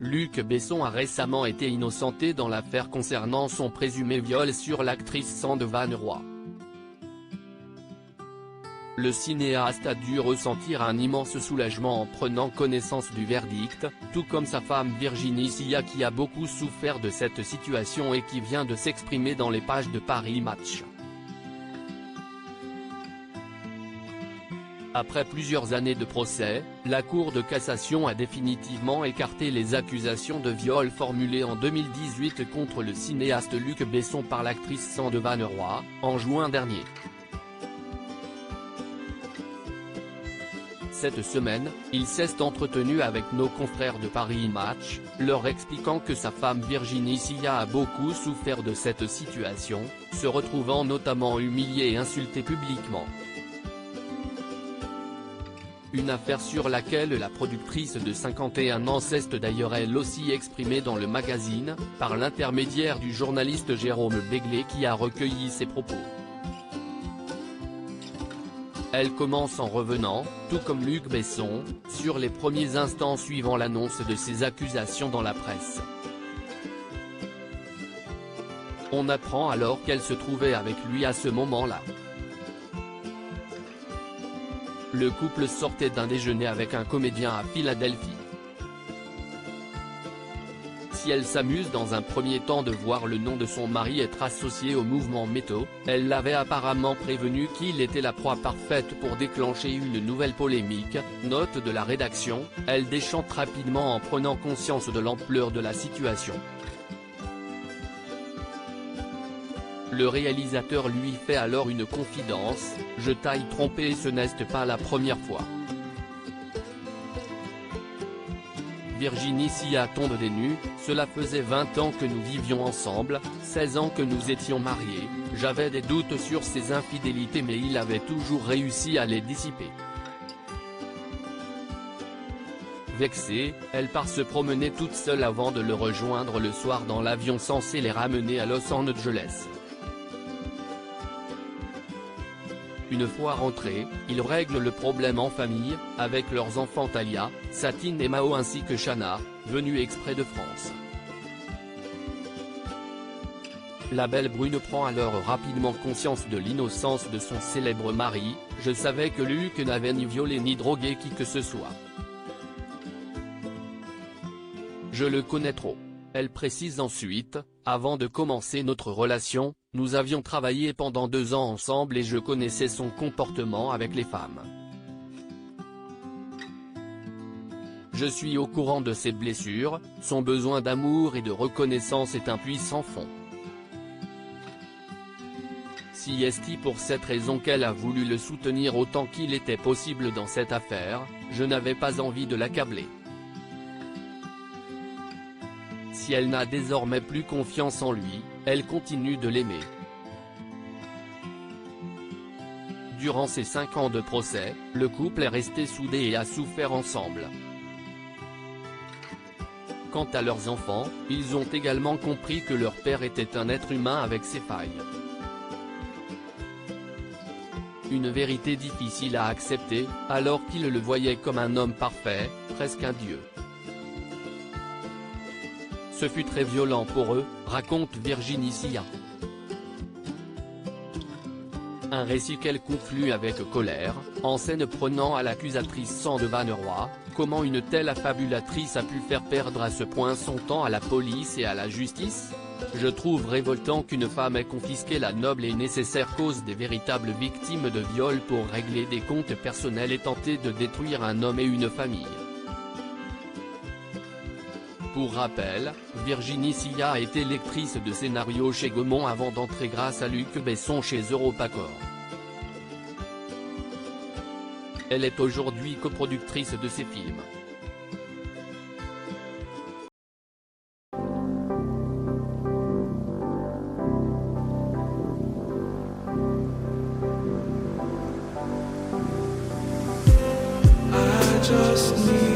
Luc Besson a récemment été innocenté dans l'affaire concernant son présumé viol sur l'actrice Sandra Roy. Le cinéaste a dû ressentir un immense soulagement en prenant connaissance du verdict, tout comme sa femme Virginie Sia qui a beaucoup souffert de cette situation et qui vient de s'exprimer dans les pages de Paris Match. Après plusieurs années de procès, la Cour de cassation a définitivement écarté les accusations de viol formulées en 2018 contre le cinéaste Luc Besson par l'actrice Sandra Roy, en juin dernier. Cette semaine, il s'est entretenu avec nos confrères de Paris Match, leur expliquant que sa femme Virginie Sia a beaucoup souffert de cette situation, se retrouvant notamment humiliée et insultée publiquement. Une affaire sur laquelle la productrice de 51 ans s'est d'ailleurs elle aussi exprimée dans le magazine, par l'intermédiaire du journaliste Jérôme Béglé qui a recueilli ses propos. Elle commence en revenant, tout comme Luc Besson, sur les premiers instants suivant l'annonce de ces accusations dans la presse. On apprend alors qu'elle se trouvait avec lui à ce moment-là. Le couple sortait d'un déjeuner avec un comédien à Philadelphie. Si elle s'amuse dans un premier temps de voir le nom de son mari être associé au mouvement MeToo, elle l'avait apparemment prévenu qu'il était la proie parfaite pour déclencher une nouvelle polémique. Note de la rédaction, elle déchante rapidement en prenant conscience de l'ampleur de la situation. Le réalisateur lui fait alors une confidence, « Je t'ai trompé et ce n'est pas la première fois ». Virginie Sia tombe des nues, cela faisait 20 ans que nous vivions ensemble, 16 ans que nous étions mariés, j'avais des doutes sur ses infidélités mais il avait toujours réussi à les dissiper. Vexée, elle part se promener toute seule avant de le rejoindre le soir dans l'avion censé les ramener à Los Angeles. Une fois rentrés, ils règlent le problème en famille, avec leurs enfants Talia, Satine et Mao ainsi que Shana, venus exprès de France. La belle brune prend alors rapidement conscience de l'innocence de son célèbre mari, « Je savais que Luc n'avait ni violé ni drogué qui que ce soit. Je le connais trop ». Elle précise ensuite, « Avant de commencer notre relation, nous avions travaillé pendant 2 ans ensemble et je connaissais son comportement avec les femmes. Je suis au courant de ses blessures, son besoin d'amour et de reconnaissance est un puits sans fond. Si est pour cette raison qu'elle a voulu le soutenir autant qu'il était possible dans cette affaire, je n'avais pas envie de l'accabler. Si elle n'a désormais plus confiance en lui, elle continue de l'aimer. » Durant ces 5 ans de procès, le couple est resté soudé et a souffert ensemble. Quant à leurs enfants, ils ont également compris que leur père était un être humain avec ses failles. Une vérité difficile à accepter, alors qu'ils le voyaient comme un homme parfait, presque un dieu. Ce fut très violent pour eux, raconte Virginie Sia. Un récit qu'elle conclut avec colère, en scène prenant à l'accusatrice Sandra Roy, comment une telle affabulatrice a pu faire perdre à ce point son temps à la police et à la justice ? Je trouve révoltant qu'une femme ait confisqué la noble et nécessaire cause des véritables victimes de viol pour régler des comptes personnels et tenter de détruire un homme et une famille. Pour rappel, Virginie Sia a été lectrice de scénario chez Gaumont avant d'entrer grâce à Luc Besson chez EuropaCorp. Elle est aujourd'hui coproductrice de ses films. I just need